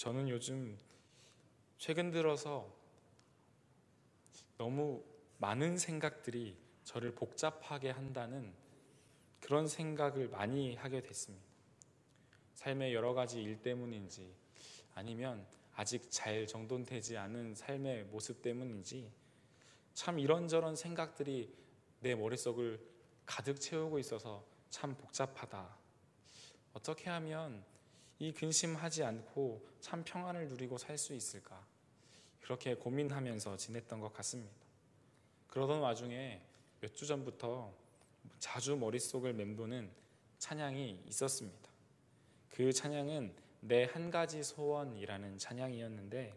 저는 요즘 최근 들어서 너무 많은 생각들이 저를 복잡하게 한다는 그런 생각을 많이 하게 됐습니다. 삶의 여러 가지 일 때문인지 아니면 아직 잘 정돈되지 않은 삶의 모습 때문인지 참 이런저런 생각들이 내 머릿속을 가득 채우고 있어서 참 복잡하다. 어떻게 하면 이 근심하지 않고 참 평안을 누리고 살 수 있을까? 그렇게 고민하면서 지냈던 것 같습니다. 그러던 와중에 몇 주 전부터 자주 머릿속을 맴도는 찬양이 있었습니다. 그 찬양은 내 한 가지 소원이라는 찬양이었는데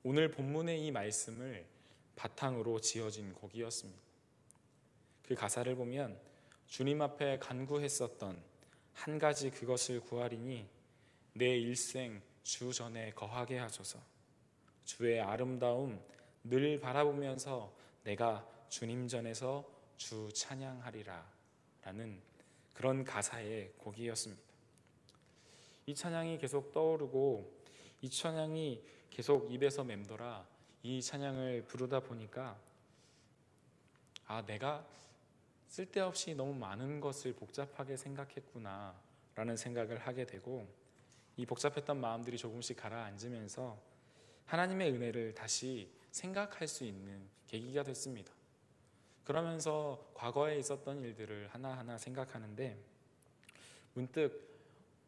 오늘 본문의 이 말씀을 바탕으로 지어진 곡이었습니다. 그 가사를 보면 주님 앞에 간구했었던 한 가지 그것을 구하리니 내 일생 주 전에 거하게 하소서. 주의 아름다움 늘 바라보면서 내가 주님 전에서 주 찬양하리라 라는 그런 가사의 곡이었습니다. 이 찬양이 계속 떠오르고 이 찬양이 계속 입에서 맴돌아 이 찬양을 부르다 보니까 내가 쓸데없이 너무 많은 것을 복잡하게 생각했구나 라는 생각을 하게 되고 이 복잡했던 마음들이 조금씩 가라앉으면서 하나님의 은혜를 다시 생각할 수 있는 계기가 됐습니다. 그러면서 과거에 있었던 일들을 하나하나 생각하는데 문득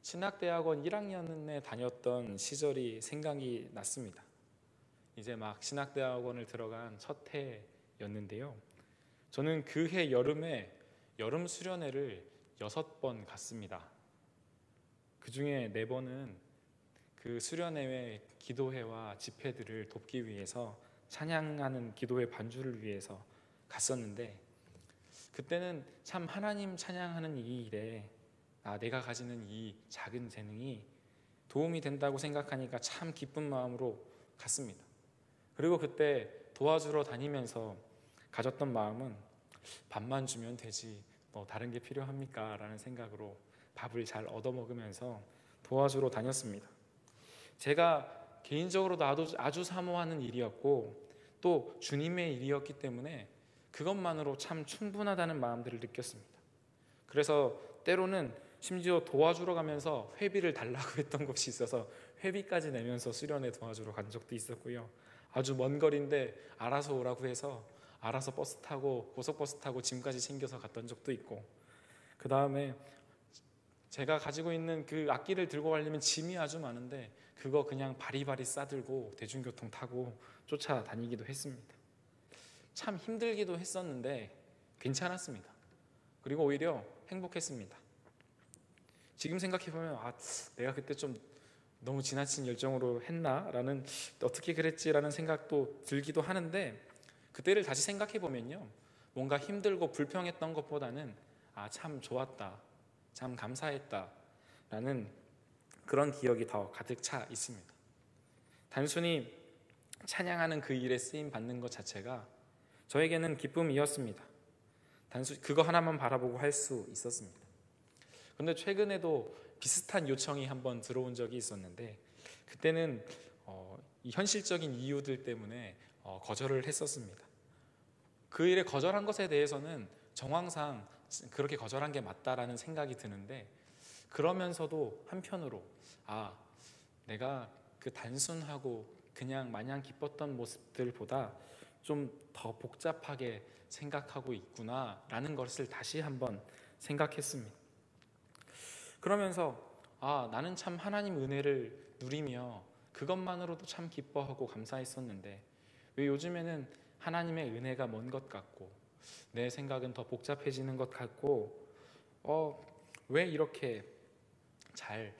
신학대학원 1학년에 다녔던 시절이 생각이 났습니다. 이제 막 신학대학원을 들어간 첫 해였는데요. 저는 그 해 여름에 여름 수련회를 6번 갔습니다. 그 중에 4번은 그 수련회의 기도회와 집회들을 돕기 위해서 찬양하는 기도회 반주를 위해서 갔었는데 그때는 참 하나님 찬양하는 이 일에 내가 가지는 이 작은 재능이 도움이 된다고 생각하니까 참 기쁜 마음으로 갔습니다. 그리고 그때 도와주러 다니면서 가졌던 마음은 밥만 주면 되지 뭐 다른 게 필요합니까? 라는 생각으로 밥을 잘 얻어먹으면서 도와주러 다녔습니다. 제가 개인적으로도 아주 사모하는 일이었고 또 주님의 일이었기 때문에 그것만으로 참 충분하다는 마음들을 느꼈습니다. 그래서 때로는 심지어 도와주러 가면서 회비를 달라고 했던 곳이 있어서 회비까지 내면서 수련회 도와주러 간 적도 있었고요. 아주 먼 거리인데 알아서 오라고 해서 알아서 버스 타고 고속버스 타고 짐까지 챙겨서 갔던 적도 있고 그 다음에 제가 가지고 있는 그 악기를 들고 가려면 짐이 아주 많은데 그거 그냥 바리바리 싸들고 대중교통 타고 쫓아다니기도 했습니다. 참 힘들기도 했었는데 괜찮았습니다. 그리고 오히려 행복했습니다. 지금 생각해보면 내가 그때 좀 너무 지나친 열정으로 했나? 라는 어떻게 그랬지라는 생각도 들기도 하는데 그때를 다시 생각해보면요 뭔가 힘들고 불평했던 것보다는 참 좋았다, 참 감사했다 라는 그런 기억이 더 가득 차 있습니다. 단순히 찬양하는 그 일에 쓰임 받는 것 자체가 저에게는 기쁨이었습니다. 단순히 그거 하나만 바라보고 할 수 있었습니다. 그런데 최근에도 비슷한 요청이 한번 들어온 적이 있었는데 그때는 이 현실적인 이유들 때문에 거절을 했었습니다. 그 일에 거절한 것에 대해서는 정황상 그렇게 거절한 게 맞다라는 생각이 드는데 그러면서도 한편으로 내가 그 단순하고 그냥 마냥 기뻤던 모습들보다 좀 더 복잡하게 생각하고 있구나라는 것을 다시 한번 생각했습니다. 그러면서 나는 참 하나님 은혜를 누리며 그것만으로도 참 기뻐하고 감사했었는데 왜 요즘에는 하나님의 은혜가 먼 것 같고 내 생각은 더 복잡해지는 것 같고 왜 이렇게 잘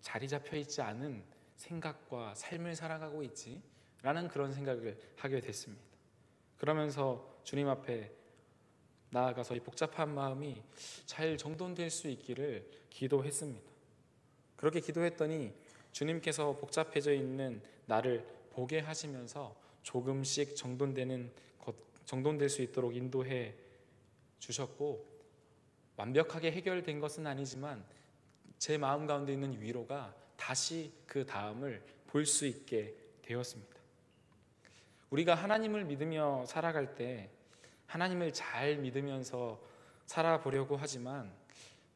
자리 잡혀 있지 않은 생각과 삶을 살아가고 있지? 라는 그런 생각을 하게 됐습니다. 그러면서 주님 앞에 나아가서 이 복잡한 마음이 잘 정돈될 수 있기를 기도했습니다. 그렇게 기도했더니 주님께서 복잡해져 있는 나를 보게 하시면서 조금씩 정돈될 수 있도록 인도해 주셨고 완벽하게 해결된 것은 아니지만 제 마음 가운데 있는 위로가 다시 그 다음을 볼 수 있게 되었습니다. 우리가 하나님을 믿으며 살아갈 때 하나님을 잘 믿으면서 살아보려고 하지만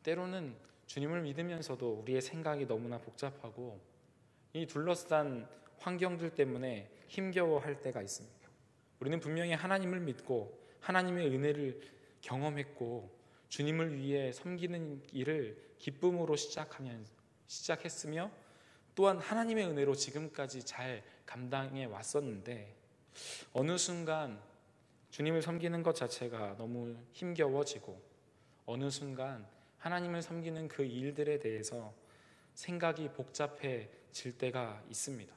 때로는 주님을 믿으면서도 우리의 생각이 너무나 복잡하고 이 둘러싼 환경들 때문에 힘겨워할 때가 있습니다. 우리는 분명히 하나님을 믿고 하나님의 은혜를 경험했고 주님을 위해 섬기는 일을 기쁨으로 시작했으며 또한 하나님의 은혜로 지금까지 잘 감당해 왔었는데 어느 순간 주님을 섬기는 것 자체가 너무 힘겨워지고 어느 순간 하나님을 섬기는 그 일들에 대해서 생각이 복잡해질 때가 있습니다.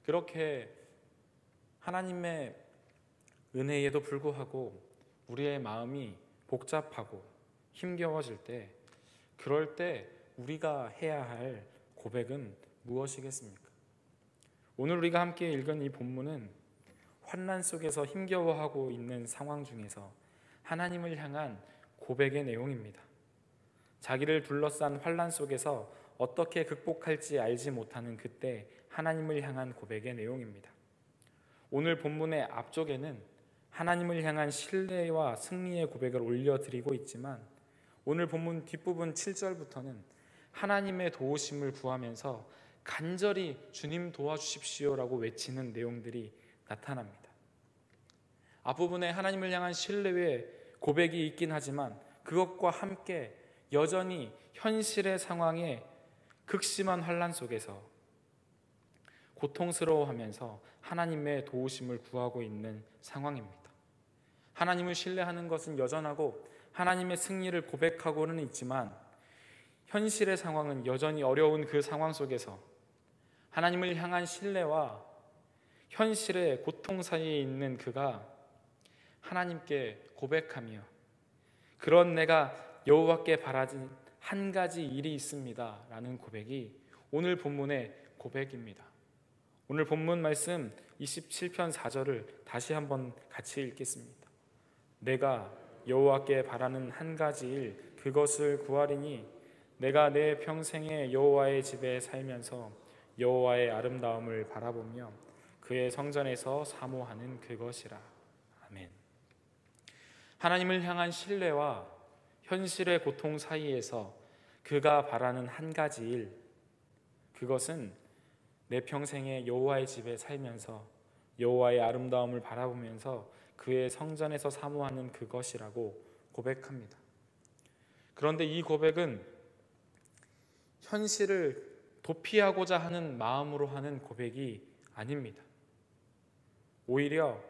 그렇게 하나님의 은혜에도 불구하고 우리의 마음이 복잡하고 힘겨워질 때 그럴 때 우리가 해야 할 고백은 무엇이겠습니까? 오늘 우리가 함께 읽은 이 본문은 환난 속에서 힘겨워하고 있는 상황 중에서 하나님을 향한 고백의 내용입니다. 자기를 둘러싼 환난 속에서 어떻게 극복할지 알지 못하는 그때 하나님을 향한 고백의 내용입니다. 오늘 본문의 앞쪽에는 하나님을 향한 신뢰와 승리의 고백을 올려드리고 있지만 오늘 본문 뒷부분 7절부터는 하나님의 도우심을 구하면서 간절히 주님 도와주십시오라고 외치는 내용들이 나타납니다. 앞부분에 하나님을 향한 신뢰의 고백이 있긴 하지만 그것과 함께 여전히 현실의 상황에 극심한 환난 속에서 고통스러워하면서 하나님의 도우심을 구하고 있는 상황입니다. 하나님을 신뢰하는 것은 여전하고 하나님의 승리를 고백하고는 있지만 현실의 상황은 여전히 어려운 그 상황 속에서 하나님을 향한 신뢰와 현실의 고통 사이에 있는 그가 하나님께 고백하며 그런 내가 여호와께 바라는 한 가지 일이 있습니다 라는 고백이 오늘 본문의 고백입니다. 오늘 본문 말씀 27편 4절을 다시 한번 같이 읽겠습니다. 내가 여호와께 바라는 한 가지 일 그것을 구하리니 내가 내 평생에 여호와의 집에 살면서 여호와의 아름다움을 바라보며 그의 성전에서 사모하는 그것이라. 아멘. 하나님을 향한 신뢰와 현실의 고통 사이에서 그가 바라는 한 가지 일 그것은 내 평생에 여호와의 집에 살면서 여호와의 아름다움을 바라보면서 그의 성전에서 사모하는 그것이라고 고백합니다. 그런데 이 고백은 현실을 도피하고자 하는 마음으로 하는 고백이 아닙니다. 오히려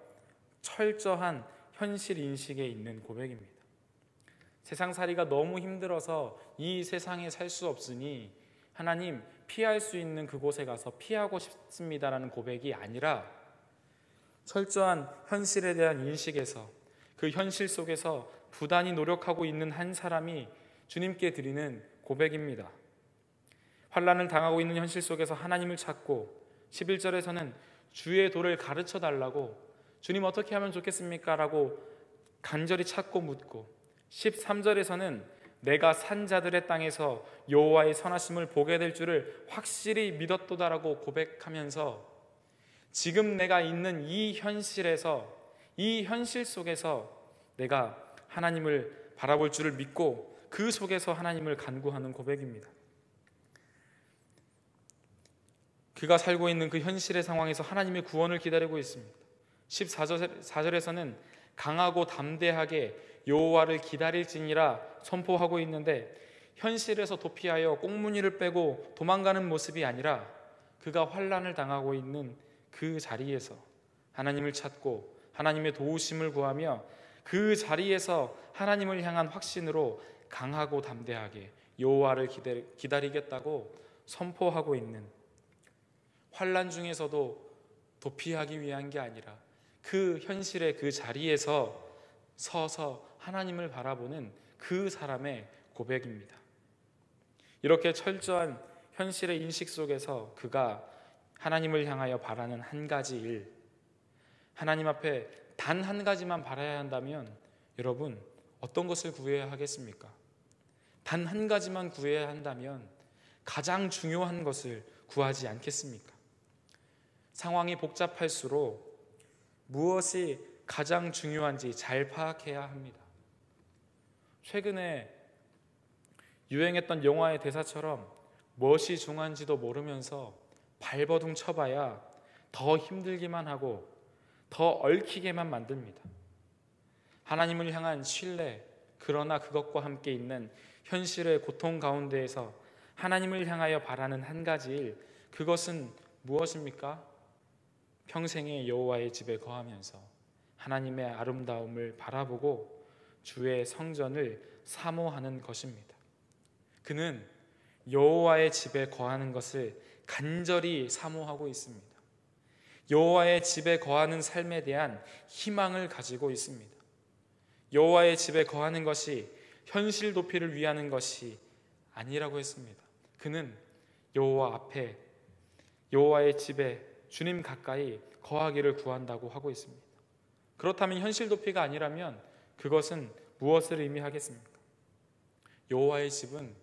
철저한 현실 인식에 있는 고백입니다. 세상살이가 너무 힘들어서 이 세상에 살 수 없으니 하나님 피할 수 있는 그곳에 가서 피하고 싶습니다라는 고백이 아니라 철저한 현실에 대한 인식에서 그 현실 속에서 부단히 노력하고 있는 한 사람이 주님께 드리는 고백입니다. 환난을 당하고 있는 현실 속에서 하나님을 찾고 11절에서는 주의 도를 가르쳐 달라고 주님 어떻게 하면 좋겠습니까? 라고 간절히 찾고 묻고 13절에서는 내가 산 자들의 땅에서 여호와의 선하심을 보게 될 줄을 확실히 믿었도다라고 고백하면서 지금 내가 있는 이 현실에서 이 현실 속에서 내가 하나님을 바라볼 줄을 믿고 그 속에서 하나님을 간구하는 고백입니다. 그가 살고 있는 그 현실의 상황에서 하나님의 구원을 기다리고 있습니다. 14절에서는 강하고 담대하게 여호와를 기다릴지니라 선포하고 있는데 현실에서 도피하여 꽁무니를 빼고 도망가는 모습이 아니라 그가 환난을 당하고 있는 그 자리에서 하나님을 찾고 하나님의 도우심을 구하며 그 자리에서 하나님을 향한 확신으로 강하고 담대하게 여호와를 기다리겠다고 선포하고 있는 환난 중에서도 도피하기 위한 게 아니라 그 현실의 그 자리에서 서서 하나님을 바라보는 그 사람의 고백입니다. 이렇게 철저한 현실의 인식 속에서 그가 하나님을 향하여 바라는 한 가지 일, 하나님 앞에 단 한 가지만 바라야 한다면 여러분 어떤 것을 구해야 하겠습니까? 단 한 가지만 구해야 한다면 가장 중요한 것을 구하지 않겠습니까? 상황이 복잡할수록 무엇이 가장 중요한지 잘 파악해야 합니다. 최근에 유행했던 영화의 대사처럼 무엇이 중요한지도 모르면서 발버둥 쳐봐야 더 힘들기만 하고 더 얽히게만 만듭니다. 하나님을 향한 신뢰, 그러나 그것과 함께 있는 현실의 고통 가운데에서 하나님을 향하여 바라는 한 가지 일, 그것은 무엇입니까? 평생의 여호와의 집에 거하면서 하나님의 아름다움을 바라보고 주의 성전을 사모하는 것입니다. 그는 여호와의 집에 거하는 것을 간절히 사모하고 있습니다. 여호와의 집에 거하는 삶에 대한 희망을 가지고 있습니다. 여호와의 집에 거하는 것이 현실 도피를 위하는 것이 아니라고 했습니다. 그는 여호와 앞에, 여호와의 집에 주님 가까이 거하기를 구한다고 하고 있습니다. 그렇다면 현실 도피가 아니라면 그것은 무엇을 의미하겠습니까? 여호와의 집은,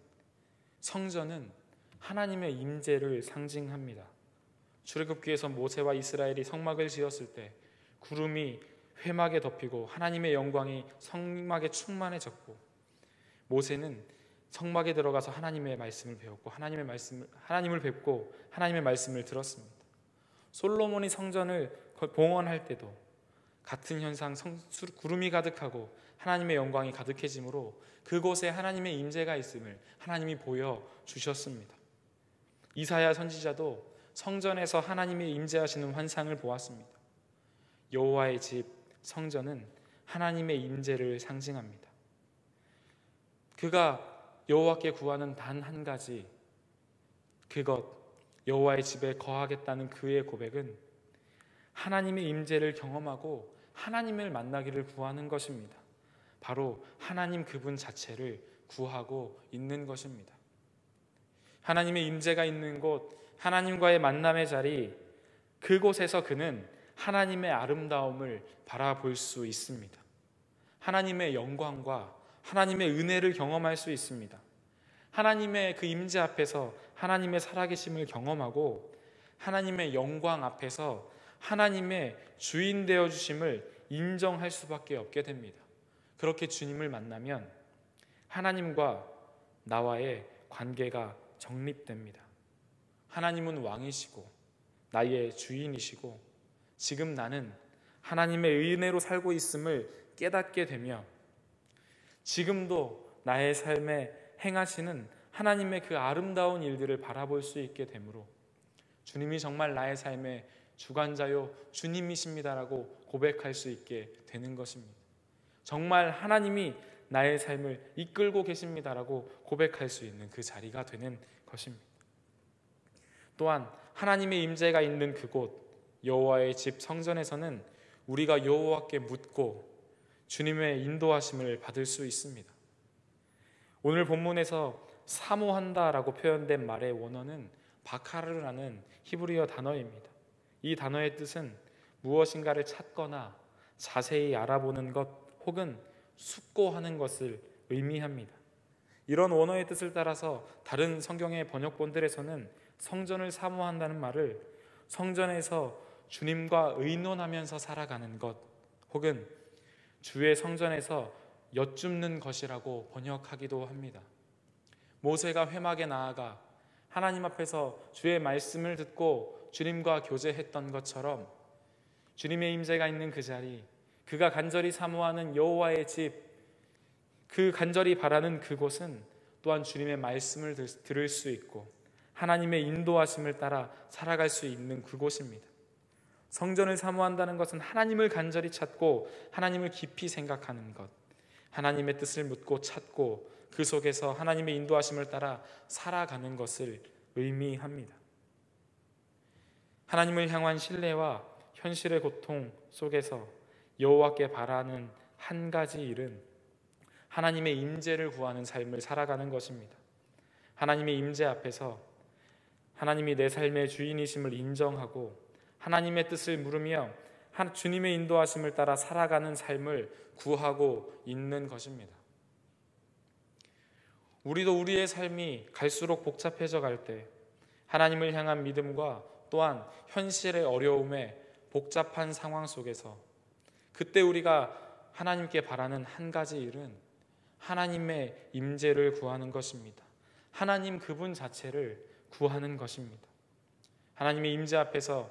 성전은 하나님의 임재를 상징합니다. 출애굽기에서 모세와 이스라엘이 성막을 지었을 때 구름이 회막에 덮이고 하나님의 영광이 성막에 충만해졌고, 모세는 성막에 들어가서 하나님의 말씀을 배웠고 하나님을 뵙고 하나님의 말씀을 들었습니다. 솔로몬이 성전을 봉헌할 때도 같은 현상, 구름이 가득하고 하나님의 영광이 가득해지므로 그곳에 하나님의 임재가 있음을 하나님이 보여주셨습니다. 이사야 선지자도 성전에서 하나님의 임재하시는 환상을 보았습니다. 여호와의 집, 성전은 하나님의 임재를 상징합니다. 그가 여호와께 구하는 단 한 가지, 그것, 여호와의 집에 거하겠다는 그의 고백은 하나님의 임재를 경험하고 하나님을 만나기를 구하는 것입니다. 바로 하나님 그분 자체를 구하고 있는 것입니다. 하나님의 임재가 있는 곳, 하나님과의 만남의 자리, 그곳에서 그는 하나님의 아름다움을 바라볼 수 있습니다. 하나님의 영광과 하나님의 은혜를 경험할 수 있습니다. 하나님의 그 임재 앞에서 하나님의 살아계심을 경험하고 하나님의 영광 앞에서 하나님의 주인 되어주심을 인정할 수밖에 없게 됩니다. 그렇게 주님을 만나면 하나님과 나와의 관계가 정립됩니다. 하나님은 왕이시고 나의 주인이시고 지금 나는 하나님의 은혜로 살고 있음을 깨닫게 되며 지금도 나의 삶에 행하시는 하나님의 그 아름다운 일들을 바라볼 수 있게 되므로 주님이 정말 나의 삶의 주관자요 주님이십니다라고 고백할 수 있게 되는 것입니다. 정말 하나님이 나의 삶을 이끌고 계십니다라고 고백할 수 있는 그 자리가 되는 것입니다. 또한 하나님의 임재가 있는 그곳 여호와의 집 성전에서는 우리가 여호와께 묻고 주님의 인도하심을 받을 수 있습니다. 오늘 본문에서 사모한다라고 표현된 말의 원어는 바카르라는 히브리어 단어입니다. 이 단어의 뜻은 무엇인가를 찾거나 자세히 알아보는 것 혹은 숙고하는 것을 의미합니다. 이런 원어의 뜻을 따라서 다른 성경의 번역본들에서는 성전을 사모한다는 말을 성전에서 주님과 의논하면서 살아가는 것 혹은 주의 성전에서 여쭙는 것이라고 번역하기도 합니다. 모세가 회막에 나아가 하나님 앞에서 주의 말씀을 듣고 주님과 교제했던 것처럼 주님의 임재가 있는 그 자리, 그가 간절히 사모하는 여호와의 집, 그 간절히 바라는 그곳은 또한 주님의 말씀을 들을 수 있고 하나님의 인도하심을 따라 살아갈 수 있는 그곳입니다. 성전을 사모한다는 것은 하나님을 간절히 찾고 하나님을 깊이 생각하는 것, 하나님의 뜻을 묻고 찾고 그 속에서 하나님의 인도하심을 따라 살아가는 것을 의미합니다. 하나님을 향한 신뢰와 현실의 고통 속에서 여호와께 바라는 한 가지 일은 하나님의 임재를 구하는 삶을 살아가는 것입니다. 하나님의 임재 앞에서 하나님이 내 삶의 주인이심을 인정하고 하나님의 뜻을 물으며 주님의 인도하심을 따라 살아가는 삶을 구하고 있는 것입니다. 우리도 우리의 삶이 갈수록 복잡해져 갈 때 하나님을 향한 믿음과 또한 현실의 어려움에 복잡한 상황 속에서 그때 우리가 하나님께 바라는 한 가지 일은 하나님의 임재를 구하는 것입니다. 하나님 그분 자체를 구하는 것입니다. 하나님의 임재 앞에서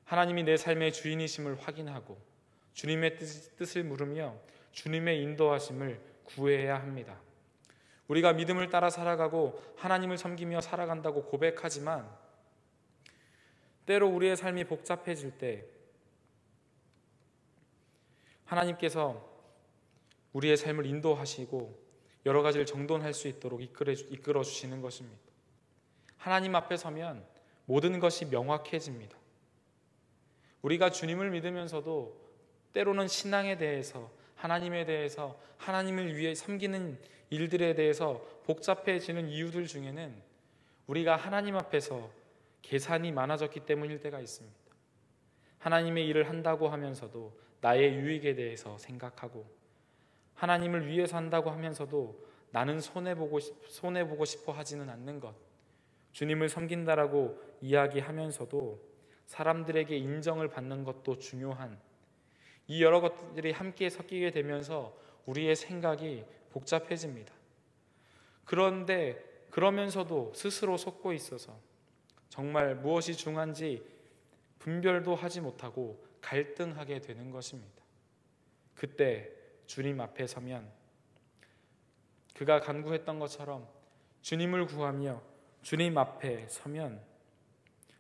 하나님이 내 삶의 주인이심을 확인하고 주님의 뜻을 물으며 주님의 인도하심을 구해야 합니다. 우리가 믿음을 따라 살아가고 하나님을 섬기며 살아간다고 고백하지만 때로 우리의 삶이 복잡해질 때 하나님께서 우리의 삶을 인도하시고 여러 가지를 정돈할 수 있도록 이끌어 주시는 것입니다. 하나님 앞에 서면 모든 것이 명확해집니다. 우리가 주님을 믿으면서도 때로는 신앙에 대해서, 하나님에 대해서, 하나님을 위해 섬기는 일들에 대해서 복잡해지는 이유들 중에는 우리가 하나님 앞에서 계산이 많아졌기 때문일 때가 있습니다. 하나님의 일을 한다고 하면서도 나의 유익에 대해서 생각하고, 하나님을 위해서 한다고 하면서도 나는 손해보고 싶어 하지는 않는 것, 주님을 섬긴다라고 이야기하면서도 사람들에게 인정을 받는 것도 중요한, 이 여러 것들이 함께 섞이게 되면서 우리의 생각이 복잡해집니다. 그런데 그러면서도 스스로 속고 있어서 정말 무엇이 중요한지 분별도 하지 못하고 갈등하게 되는 것입니다. 그때 주님 앞에 서면 그가 간구했던 것처럼 주님을 구하며 주님 앞에 서면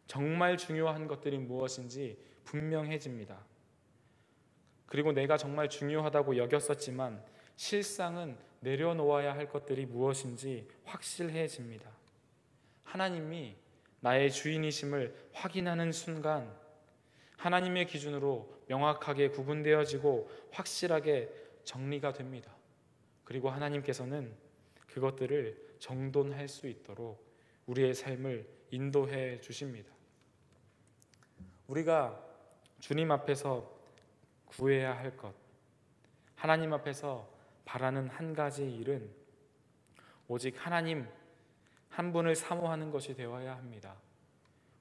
정말 중요한 것들이 무엇인지 분명해집니다. 그리고 내가 정말 중요하다고 여겼었지만 실상은 내려놓아야 할 것들이 무엇인지 확실해집니다. 하나님이 나의 주인이심을 확인하는 순간 하나님의 기준으로 명확하게 구분되어지고 확실하게 정리가 됩니다. 그리고 하나님께서는 그것들을 정돈할 수 있도록 우리의 삶을 인도해 주십니다. 우리가 주님 앞에서 구해야 할 것, 하나님 앞에서 바라는 한 가지 일은 오직 하나님 한 분을 사모하는 것이 되어야 합니다.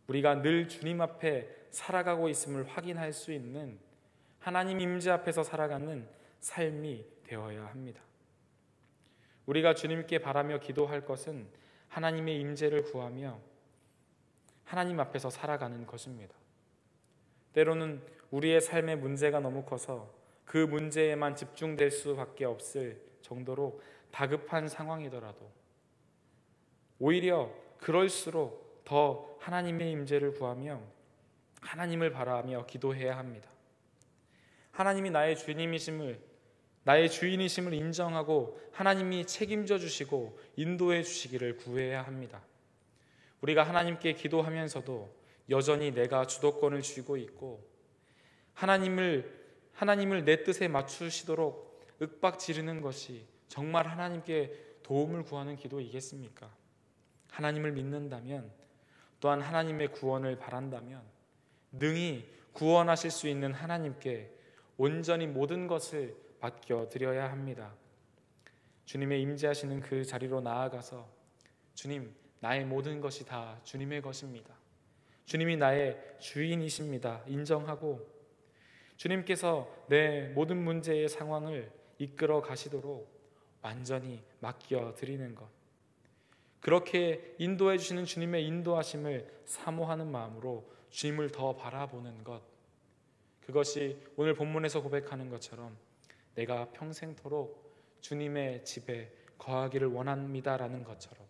우리가 늘 주님 앞에 살아가고 있음을 확인할 수 있는 하나님 임재 앞에서 살아가는 삶이 되어야 합니다. 우리가 주님께 바라며 기도할 것은 하나님의 임재를 구하며 하나님 앞에서 살아가는 것입니다. 때로는 우리의 삶의 문제가 너무 커서 그 문제에만 집중될 수밖에 없을 정도로 다급한 상황이더라도 오히려 그럴수록 더 하나님의 임재를 구하며 하나님을 바라며 기도해야 합니다. 하나님이 나의 주인이심을 인정하고 하나님이 책임져 주시고 인도해 주시기를 구해야 합니다. 우리가 하나님께 기도하면서도 여전히 내가 주도권을 쥐고 있고 하나님을 내 뜻에 맞추시도록 윽박 지르는 것이 정말 하나님께 도움을 구하는 기도이겠습니까? 하나님을 믿는다면, 또한 하나님의 구원을 바란다면 능히 구원하실 수 있는 하나님께 온전히 모든 것을 맡겨드려야 합니다. 주님의 임재하시는 그 자리로 나아가서 주님, 나의 모든 것이 다 주님의 것입니다. 주님이 나의 주인이십니다. 인정하고 주님께서 내 모든 문제의 상황을 이끌어 가시도록 완전히 맡겨드리는 것, 그렇게 인도해 주시는 주님의 인도하심을 사모하는 마음으로 주님을 더 바라보는 것, 그것이 오늘 본문에서 고백하는 것처럼 내가 평생토록 주님의 집에 거하기를 원합니다라는 것처럼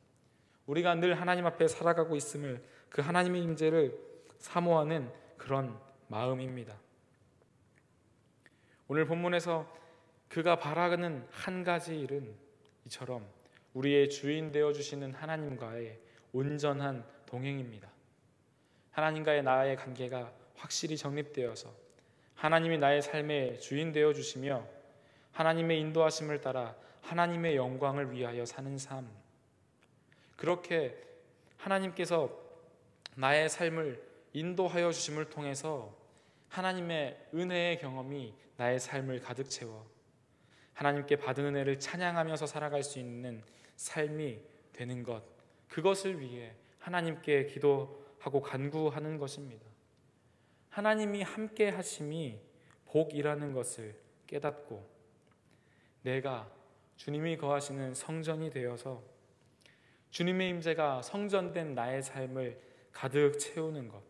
우리가 늘 하나님 앞에 살아가고 있음을, 그 하나님의 임재를 사모하는 그런 마음입니다. 오늘 본문에서 그가 바라는 한 가지 일은 이처럼 우리의 주인 되어주시는 하나님과의 온전한 동행입니다. 하나님과의 나의 관계가 확실히 정립되어서 하나님이 나의 삶의 주인 되어주시며 하나님의 인도하심을 따라 하나님의 영광을 위하여 사는 삶, 그렇게 하나님께서 나의 삶을 인도하여 주심을 통해서 하나님의 은혜의 경험이 나의 삶을 가득 채워 하나님께 받은 은혜를 찬양하면서 살아갈 수 있는 삶이 되는 것, 그것을 위해 하나님께 기도하고 간구하는 것입니다. 하나님이 함께 하심이 복이라는 것을 깨닫고 내가 주님이 거하시는 성전이 되어서 주님의 임재가 성전된 나의 삶을 가득 채우는 것,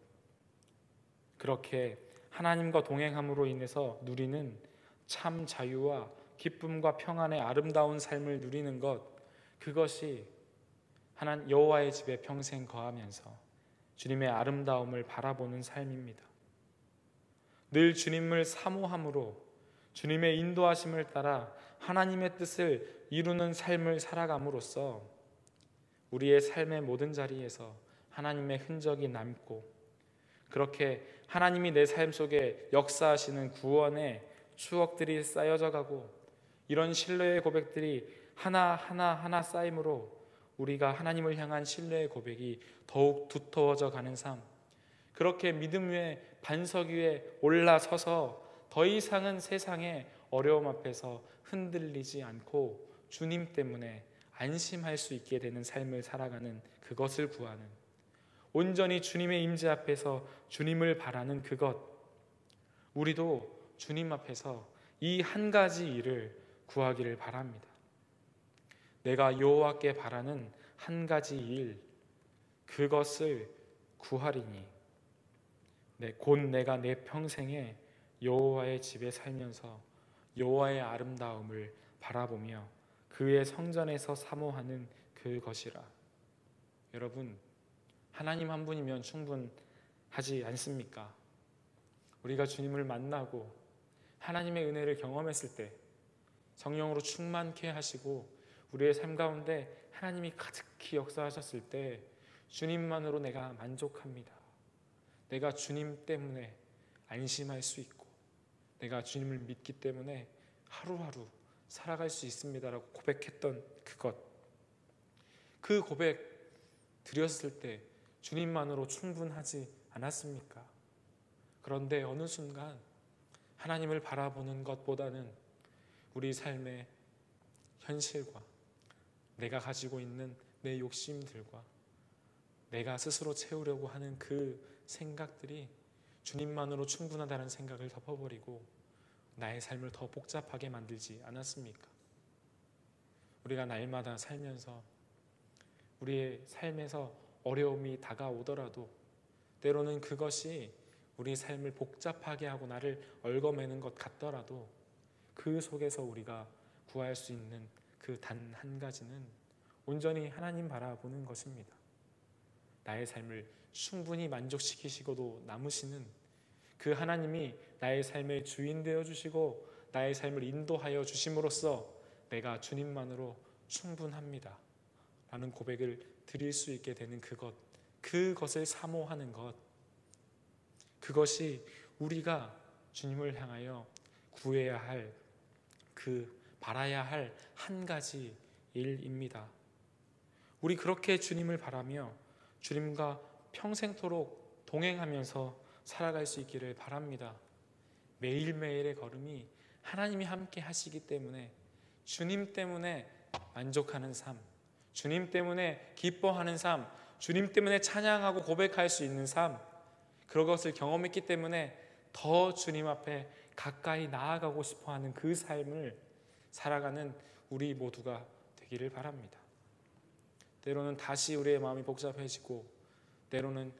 그렇게 하나님과 동행함으로 인해서 누리는 참 자유와 기쁨과 평안의 아름다운 삶을 누리는 것, 그것이 하나님 여호와의 집에 평생 거하면서 주님의 아름다움을 바라보는 삶입니다. 늘 주님을 사모함으로 주님의 인도하심을 따라 하나님의 뜻을 이루는 삶을 살아감으로써 우리의 삶의 모든 자리에서 하나님의 흔적이 남고, 그렇게 하나님이 내 삶 속에 역사하시는 구원의 추억들이 쌓여져 가고, 이런 신뢰의 고백들이 하나 쌓임으로 우리가 하나님을 향한 신뢰의 고백이 더욱 두터워져 가는 삶, 그렇게 믿음 위에 반석 위에 올라서서 더 이상은 세상의 어려움 앞에서 흔들리지 않고 주님 때문에 안심할 수 있게 되는 삶을 살아가는, 그것을 구하는, 온전히 주님의 임재 앞에서 주님을 바라는 그것, 우리도 주님 앞에서 이 한 가지 일을 구하기를 바랍니다. 내가 여호와께 바라는 한 가지 일, 그것을 구하리니 곧 내가 내 평생에 여호와의 집에 살면서 여호와의 아름다움을 바라보며 그의 성전에서 사모하는 그것이라. 여러분, 하나님 한 분이면 충분하지 않습니까? 우리가 주님을 만나고 하나님의 은혜를 경험했을 때, 성령으로 충만케 하시고 우리의 삶 가운데 하나님이 가득히 역사하셨을 때 주님만으로 내가 만족합니다. 내가 주님 때문에 안심할 수 있고 내가 주님을 믿기 때문에 하루하루 살아갈 수 있습니다라고 고백했던 그것, 그 고백 드렸을 때 주님만으로 충분하지 않았습니까? 그런데 어느 순간 하나님을 바라보는 것보다는 우리 삶의 현실과 내가 가지고 있는 내 욕심들과 내가 스스로 채우려고 하는 그 생각들이 주님만으로 충분하다는 생각을 덮어버리고 나의 삶을 더 복잡하게 만들지 않았습니까? 우리가 날마다 살면서 우리의 삶에서 어려움이 다가오더라도 때로는 그것이 우리 삶을 복잡하게 하고 나를 얽어매는 것 같더라도 그 속에서 우리가 구할 수 있는 그 단 한 가지는 온전히 하나님 바라보는 것입니다. 나의 삶을 충분히 만족시키시고도 남으시는 그 하나님이 나의 삶의 주인 되어 주시고 나의 삶을 인도하여 주심으로써 내가 주님만으로 충분합니다 라는 고백을 드릴 수 있게 되는 그것, 그것을 사모하는 것, 그것이 우리가 주님을 향하여 구해야 할, 바라야 할 한 가지 일입니다. 우리 그렇게 주님을 바라며 주님과 평생토록 동행하면서 살아갈 수 있기를 바랍니다. 매일매일의 걸음이 하나님이 함께 하시기 때문에 주님 때문에 만족하는 삶, 주님 때문에 기뻐하는 삶, 주님 때문에 찬양하고 고백할 수 있는 삶, 그런 것을 경험했기 때문에 더 주님 앞에 가까이 나아가고 싶어하는 그 삶을 살아가는 우리 모두가 되기를 바랍니다. 때로는 다시 우리의 마음이 복잡해지고 때로는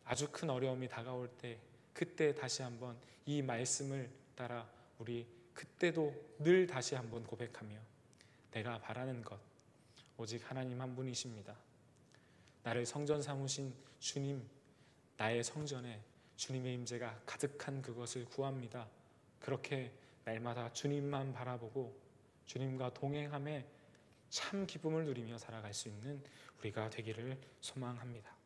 아주 큰 어려움이 다가올 때, 그때 다시 한번 이 말씀을 따라 우리 그때도 늘 다시 한번 고백하며 내가 바라는 것 오직 하나님 한 분이십니다. 나를 성전 삼으신 주님, 나의 성전에 주님의 임재가 가득한 그것을 구합니다. 그렇게 날마다 주님만 바라보고 주님과 동행함에 참 기쁨을 누리며 살아갈 수 있는 우리가 되기를 소망합니다.